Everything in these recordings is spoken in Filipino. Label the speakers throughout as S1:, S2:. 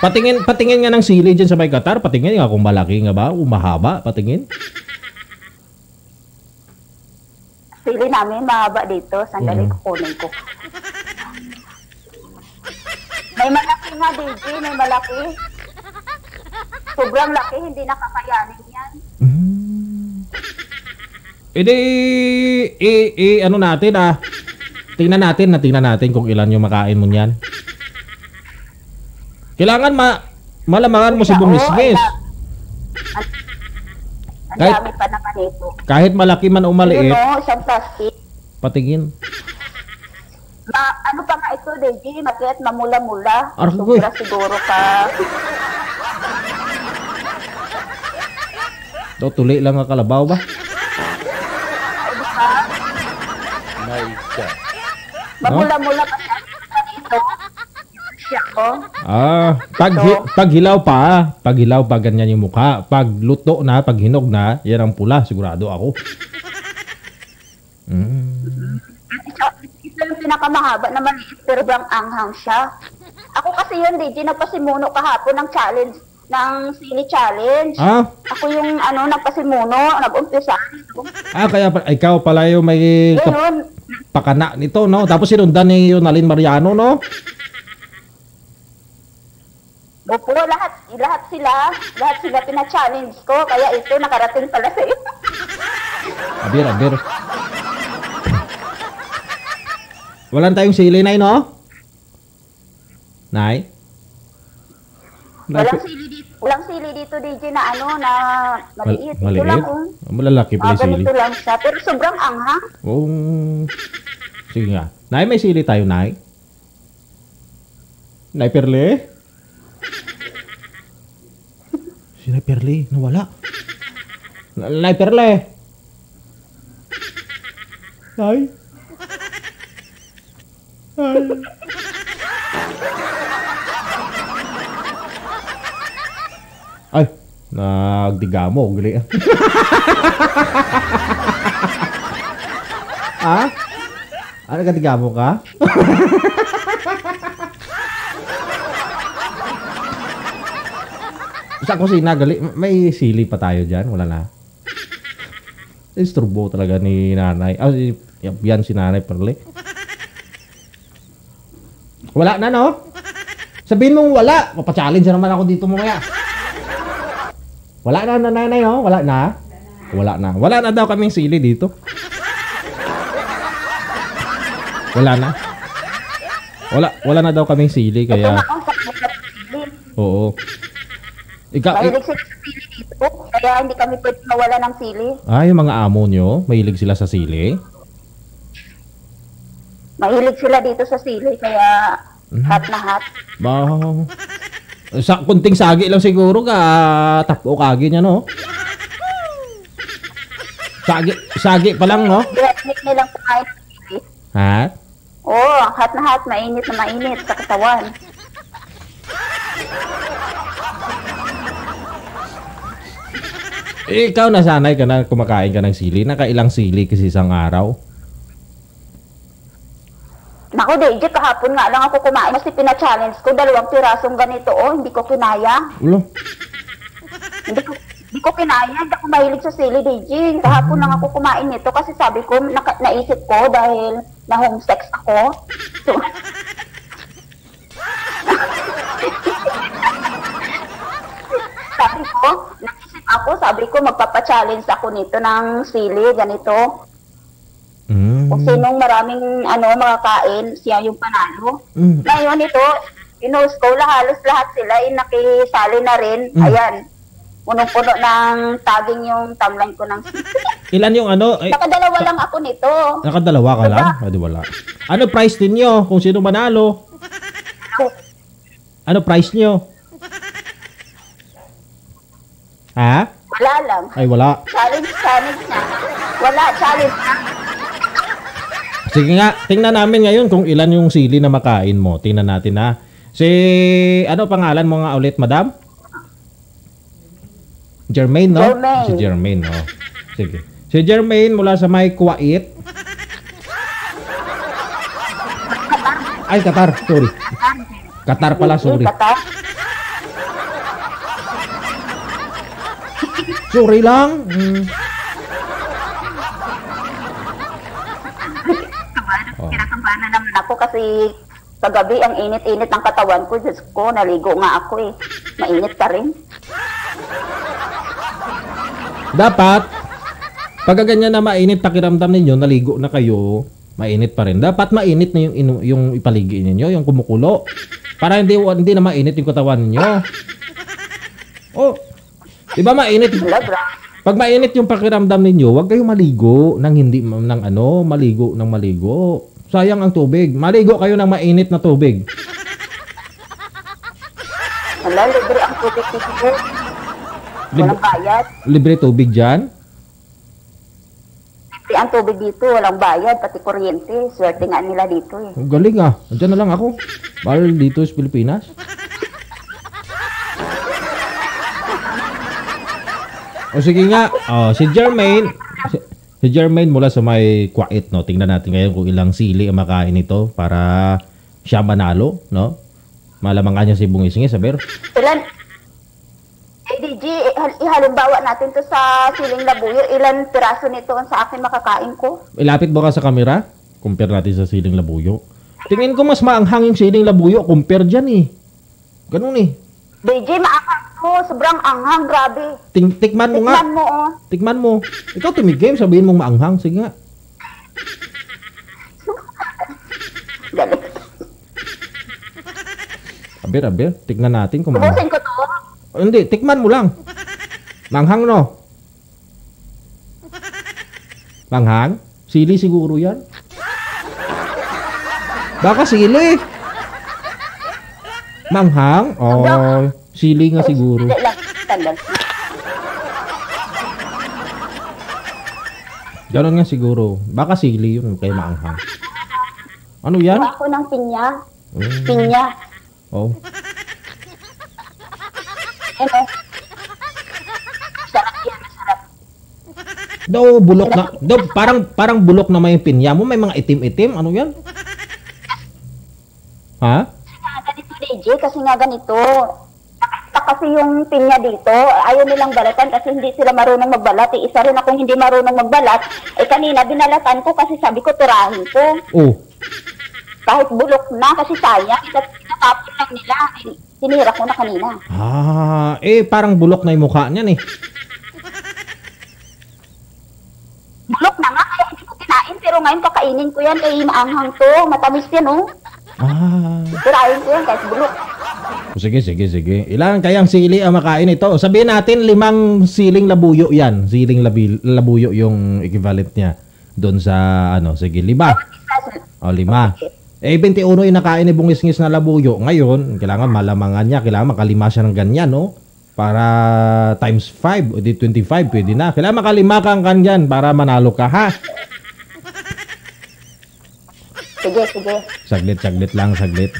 S1: Patingin nga ng sili dyan sa may Qatar. Patingin nga kung malaki nga ba, kung mahaba. Patingin.
S2: Sili namin mahaba dito. Sandali kukunin ko. May malaki nga, DJ. May malaki. Sobrang laki. Hindi nakakayanin yan.
S1: Ano natin tingnan natin kung ilan yung makain mo niyan. Kailangan malamangan mo si Bumisnes.
S2: Ang dami pa naman ito.
S1: Kahit malaki man o maliit.
S2: Isang plastic.
S1: Patingin.
S2: Ano pa nga ito, DJ? Makiat mamula-mula.
S1: Arkoy.
S2: Sobra siguro ka.
S1: Tuli lang ang kalabaw ba?
S2: Mamula-mula pa siya. Ito. Siya ko.
S1: Paghilaw pa ganyan yung mukha. Pag luto na, pag hinog na, yan ang pula, sigurado ako.
S2: Ito yung pinakamahaba na maliit pero bang anghang siya. Ako kasi yun, DJ, nagpasimuno kahapon ng challenge, ng sili challenge. Ako yung nagpasimuno, nag-umpisa.
S1: Kaya ikaw pala yung may pakana nito, no? Tapos sinundan ni Yonalyn Mariano, no?
S2: Opo, lahat sila pina-challenge ko, kaya ito nakarating pala sa iyo.
S1: Abir. Walang tayong sili, Nay, no? Nay?
S2: Walang sili dito, DJ, na na maliit.
S1: Maliit?
S2: Ito lang,
S1: Malalaki pala sili.
S2: Ganito lang siya, pero sobrang anghang.
S1: Sige nga. Nay, may sili tayo, Nay? Nay Perle? Si Nay Perle, nawala. Nay Perle? Nay? Ay, nagdigamo, gali. Ano nagdigamo ka? Sa kusina, gali. May sili pa tayo dyan, wala na. Isturbo talaga ni nanay. Yan si Nanay Perle. Wala na, no? Sabihin mong wala. Mapa-challenge naman ako dito mamaya. Wala na, nanay, no? Wala na? Wala na daw kaming sili dito. Wala na? Wala na daw kaming sili, kaya... Oo.
S2: Mahilig sila sa sili dito, kaya hindi kami pwede mawala ng sili.
S1: Yung mga amo nyo, mahilig sila sa sili?
S2: Mahilig sila dito sa sili, kaya hot na hot.
S1: Sa kunting sagi lang siguro tapo kagi niya, no? Sagi pa lang, no?
S2: Mainit nilang kumain ng sili. Hot na hot, mainit na mainit sa katawan.
S1: Ikaw nasanay ka na kumakain ka ng sili? Nakailang sili kasi isang araw?
S2: Naku, DJ, kahapon nga lang ako kumain kasi pina-challenge ko 2 pirasong ganito, hindi ko kinaya.
S1: Ulo?
S2: Hindi ko kinaya, hindi ako mahilig sa sili, DJ. Kahapon lang ako kumain nito kasi sabi ko, naisip ko dahil na-home sex ako. So, sabi ko, magpapa-challenge ako nito ng sili, ganito. Kung sinong maraming makakain, siya yung panalo. Ngayon ito, pinost ko, halos lahat sila nakisali na rin. Ayan, punong-puno ng tagging yung timeline ko ng
S1: Ilan yung
S2: Nakadalawa lang ako nito.
S1: Nakadalawa ka lang? Di wala. Ano price ninyo kung sino manalo? Ano price nyo?
S2: Wala lang.
S1: Ay, wala.
S2: Challenge na. Wala, challenge na.
S1: Sige nga, tingnan namin ngayon kung ilan yung sili na makain mo. Tingnan natin, ha. Ano pangalan mo nga ulit, madam? Jermaine, no?
S2: Jermaine.
S1: Si Jermaine, no? Sige. Si Jermaine mula sa may Kuwait. Ay, Qatar. Sorry. Qatar pala, sorry.
S2: Qatar.
S1: Sorry lang.
S2: Kinakabahan naman ako kasi kagabi ang init-init ng katawan ko. Diyos ko, naligo nga ako eh. Mainit pa rin.
S1: Dapat, pag ganyan na mainit pakiramdam ninyo, naligo na kayo, mainit pa rin. Dapat mainit na yung ipaligi ninyo, yung kumukulo. Para hindi na mainit yung katawan ninyo. Oh, di ba mainit? Pag mainit yung pakiramdam ninyo, huwag kayong maligo maligo ng maligo. Sayang ang tubig. Maligo kayo ng mainit na tubig.
S2: Wala, libre ang tubig dito. Walang bayad.
S1: Libre tubig dyan?
S2: Libre ang tubig dito, walang bayad, pati kuryente. Swerte nga nila dito eh.
S1: Galing ah. Andyan na lang ako. Bahal dito sa Pilipinas. O sige nga. Si Jermaine mula sa may Kuwait, no? Tingnan natin ngayon kung ilang sili ang makain nito para siya manalo, no? Malamang niya si Bungis-ngis, saber.
S2: Ilan? DJ, ihalimbawa natin to sa siling labuyo. Ilan piraso nito ang sa akin makakain ko?
S1: Ilapit mo ka sa camera. Compare natin sa siling labuyo. Tingin ko mas maanghang yung siling labuyo compare dyan eh. Ganun eh.
S2: DJ, maanghang to. Sobrang anghang, grabe.
S1: Tikman mo nga.
S2: Tikman mo, oh.
S1: Tikman mo. Ikaw tumigim, sabihin mong maanghang. Sige nga.
S2: Galit.
S1: Aber. Tignan natin kung
S2: Ubusin ko to.
S1: Hindi, tikman mo lang. Manghang, no? Manghang? Sili siguro yan. Baka sili. Manghang? Oh, sili nga siguro. Ganon nga siguro. Baka sili yun, kaya maanghang. Ano yan?
S2: Ako ng pinya. Pinya.
S1: Oh.
S2: Ano? Sarap yan, masarap.
S1: Daw bulok na. Daw parang bulok na may pinya mo, may mga itim-itim. Ano 'yan? Ha?
S2: Ganito DJ kasi nga ganito. Nakita kasi yung pinya dito, ayaw nilang balatan kasi hindi sila marunong magbalat. Isa rin akong hindi marunong magbalat. Kanina binalatan ko kasi sabi ko tirahin ko.
S1: Oh.
S2: Kahit bulok na kasi sayang, itatapon lang nila. Tinira ko na kanina.
S1: Parang bulok na yung mukha niyan eh.
S2: Bulok na nga, kaya hindi ko kinain. Pero ngayon kakainin ko yan, kaya maanghang to. Matamis yan, oh. Tirahin ko yan kahit bulok.
S1: Sige. Ilan kayang sili ang makain ito? Sabihin natin 5 siling labuyo yan. Siling labuyo yung equivalent niya. Doon sa, sige, 5. 5. 21 yung nakain ni Bungis-ngis na labuyo. Ngayon, kailangan malamangan niya. Kailangan makalima siya ng ganyan, no? Para times 5 o di 25, pwede na. Kailangan makalima kang ganyan para manalo ka, ha?
S2: Sige.
S1: Saglit lang. Saglit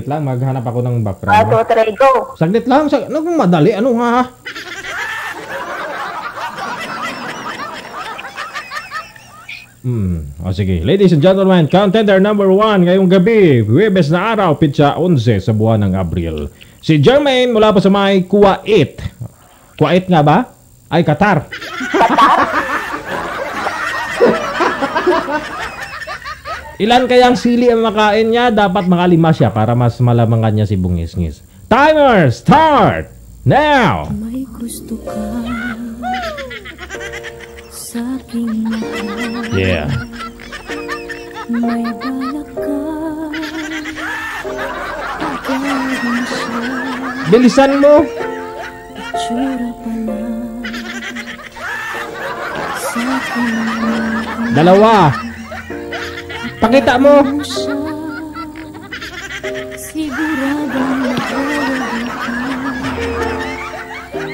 S1: lang, maghanap ako ng background.
S2: 1, 2, 3, go.
S1: Saglit lang, madali. Ano nga? Sige. Ladies and gentlemen, contender number 1 ngayong gabi, Huwebes na araw, pitsa 11 sa buwan ng Abril. Si Jermaine mula pa sa may Kuwait. Kuwait nga ba? Ay, Qatar. Ilan kayang sili ang makain niya? Dapat makalima siya para mas malamangan niya si Bungis-ngis. Timer, start! Now!
S3: May gusto ka sa aking mata.
S1: Yeah.
S3: May balak ka pagkain siya.
S1: Bilisan mo!
S3: Itsura pa lang sa aking mata.
S1: Dalawa! Pakita mo!
S3: Siya siguradong nagawag ka.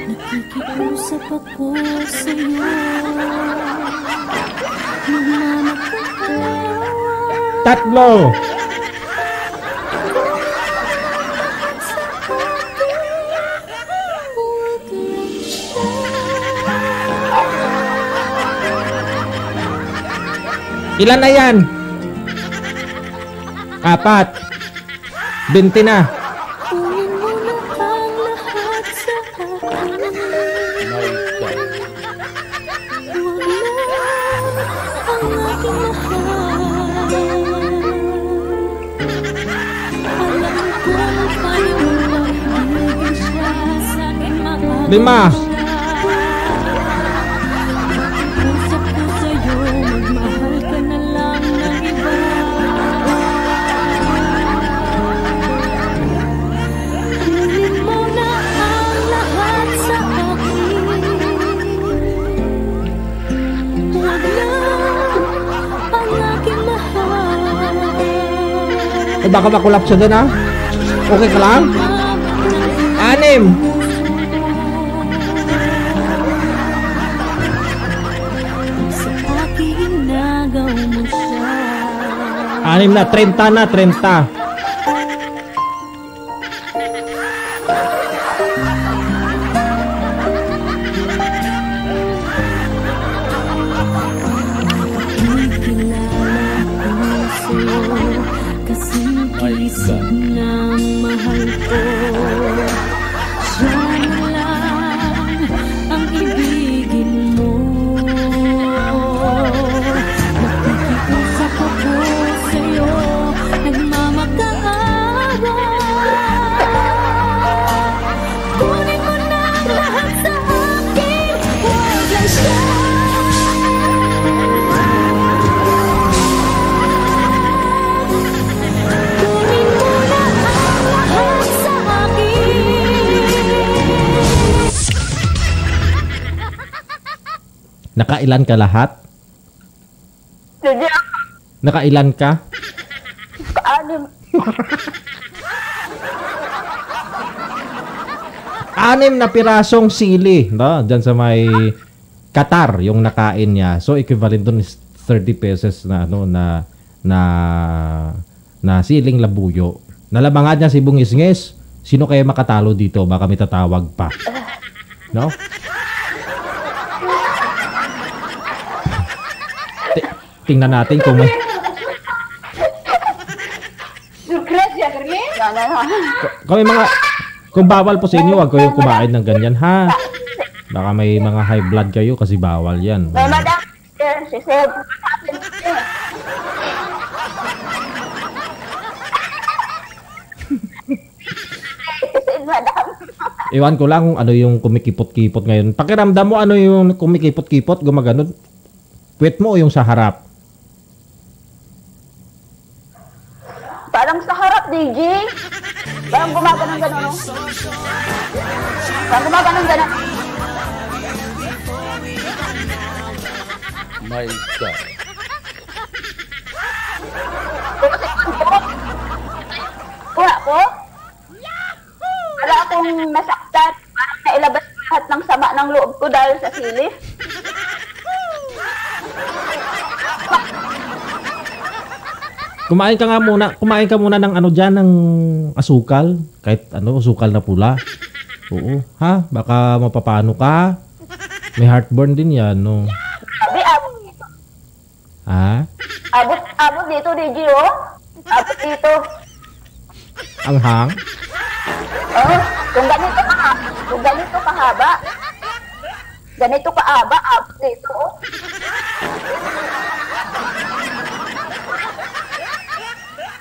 S3: Nakikiusap ako sa'yo.
S1: Tatlo! Ilan na yan? 4. 20 na.
S3: Kunin mo na ang lahat sa akin.
S4: My God.
S3: Huwag na ang aking mahal. Alam ko tayo lang ibigin siya sa akin mahal.
S1: 5.
S3: Usap ko sa'yo, magmahal ka na lang ng iba. Kunin mo na ang lahat sa akin. Huwag na ang aking mahal.
S1: Ay, baka makulap siya dun, ha? Okay ka lang? 6.
S3: Sa akin nagaw mo siya.
S1: 6 na, 30 na, 30.
S3: Kasing
S4: My
S3: isip
S4: God.
S3: ng mahal ko. Siya na lang ang ibigin mo. Nakikiusap ako sa'yo, nagmamakaawa. Kunin mo na ang lahat sa akin, huwag lang siya. Kunin mo na ang lahat sa akin.
S1: Nakailan ka lahat?
S2: Sige,
S1: Nakailan ka?
S2: 6.
S1: 6 na pirasong sili, no? Diyan sa may Qatar yung nakain niya. So equivalent dun is 30 pesos na ano na siling labuyo. Nalabangan niya si Bungisngis. Sino kaya makatalo dito? Baka may tatawag pa. No? Tingnan natin kung may
S2: Yan na.
S1: kung may mga kung bawal po sa inyo, wag kayong kumain ng ganyan, ha? Baka may mga high blood kayo kasi bawal yan.
S2: May madam, si Seb. What happened to you? Si madam.
S1: Iwan ko lang kung ano yung kumikipot-kipot ngayon. Pakiramdam mo ano yung kumikipot-kipot, gumaganon. Puwet mo o yung sa harap?
S2: Parang sa harap, DJ. Parang gumaganon gano'n, no? Parang gumaganon gano'n.
S4: My God.
S2: Wala ko? Wala akong nasaktan. Parang nailabas lahat ng sama ng loob ko dahil sa sili.
S1: Kumain ka muna ng ano diyan ng asukal, kahit ano asukal na pula. Oo, ha? Baka mapapano ka. May heartburn din 'yan, no.
S2: Sabi, abot dito.
S1: Ha?
S2: Abot dito, DJ, oh. Abot dito.
S1: Ang hang?
S2: Oh, kung ganito kahaba. Ganito kaaba, abot dito, oh.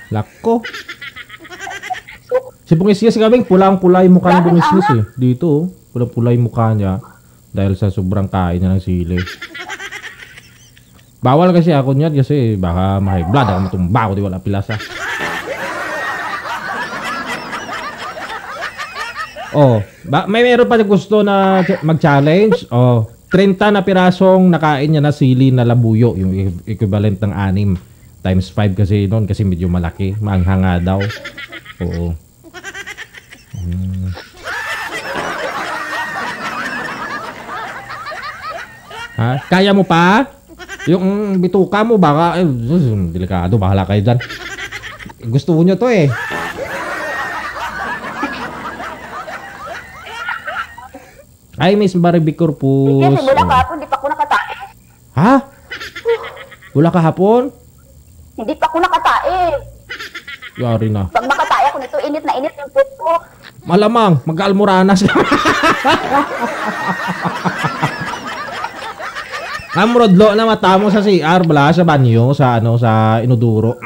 S1: Lako. Si Bungisngis kaming pulang-pula yung mukha ni Bungisngis eh. Dito, oh. Pulang-pula yung mukha niya dahil sa sobrang kain niya ng sili. Bawal kasi ako niyan kasi baka ma-high blood ako matumba ako di wala pilasa. Oh, may meron pa na gusto na mag-challenge? Oh, 30 na pirasong nakain niya na sili na labuyo, yung equivalent ng 6 times 5 kasi noon kasi medyo malaki, manghanga daw. Oo. Ha? Kaya mo pa? Yung bituka mo baka delikado, bahala kayo dyan. Gusto niyo to eh. Ay, Miss Barbie Corpus.
S2: Kasi mula kahapon, di pa ako nakatae.
S1: Ha? Wala kahapon?
S2: Hindi pa ako nakatae.
S1: Yari na.
S2: Pag makataya ko nito, init na init yung puwet ko.
S1: Malamang, mag-almoranas ka. Amrodlo na mata mo sa CR, bala sa banyo, sa ano, sa inuduro.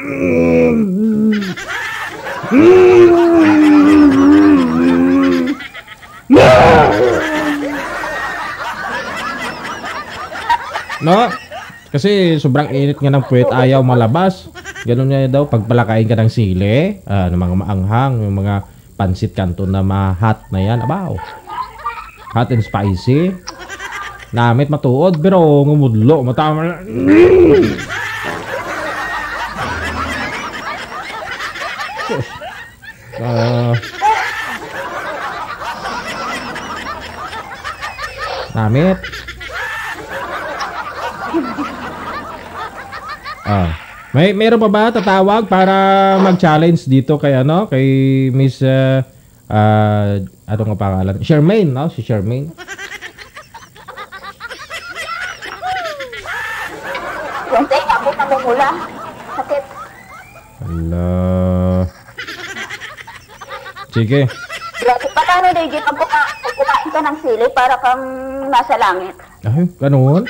S1: No? Kasi sobrang init nga ng puwet, ayaw malabas. Ganun nga daw, pagpalakain ka ng sili, ng mga maanghang, yung mga pansit kanto na ma-hot na yan, abaw. Hot and spicy. Namit matuod, pero ngumudlo, matama na. Namit. Meron pa ba tatawag para mag-challenge dito kay ano, kay Miss ano nga pangalan? Charmaine, no? Si Charmaine.
S2: Yung tayo, abot na mumula. Sakit.
S1: Hala. Sige.
S2: Grabe, paano David, pag kumain ka ng sili para kang nasa langit?
S1: Ay, ganun?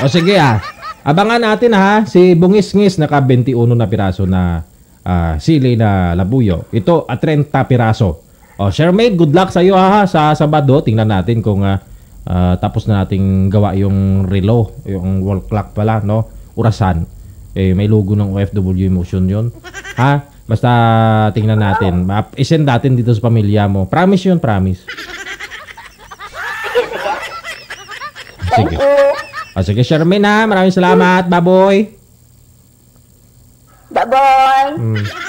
S1: O sige abangan natin si Bungis-ngis naka 21 na piraso na sili na labuyo. Ito 30 piraso. O Charmaine, good luck sa iyo sa Sabado. Tingnan natin kung tapos na nating gawa yung relo, yung wall clock pala, no? Urasan. May logo ng OFW Emotion yun. Basta tingnan natin. I-send natin dito sa pamilya mo. Promise yun, promise.
S2: Thank you.
S1: Sige, Charmaine Maraming salamat. Bye-boy.
S2: Bye-bye.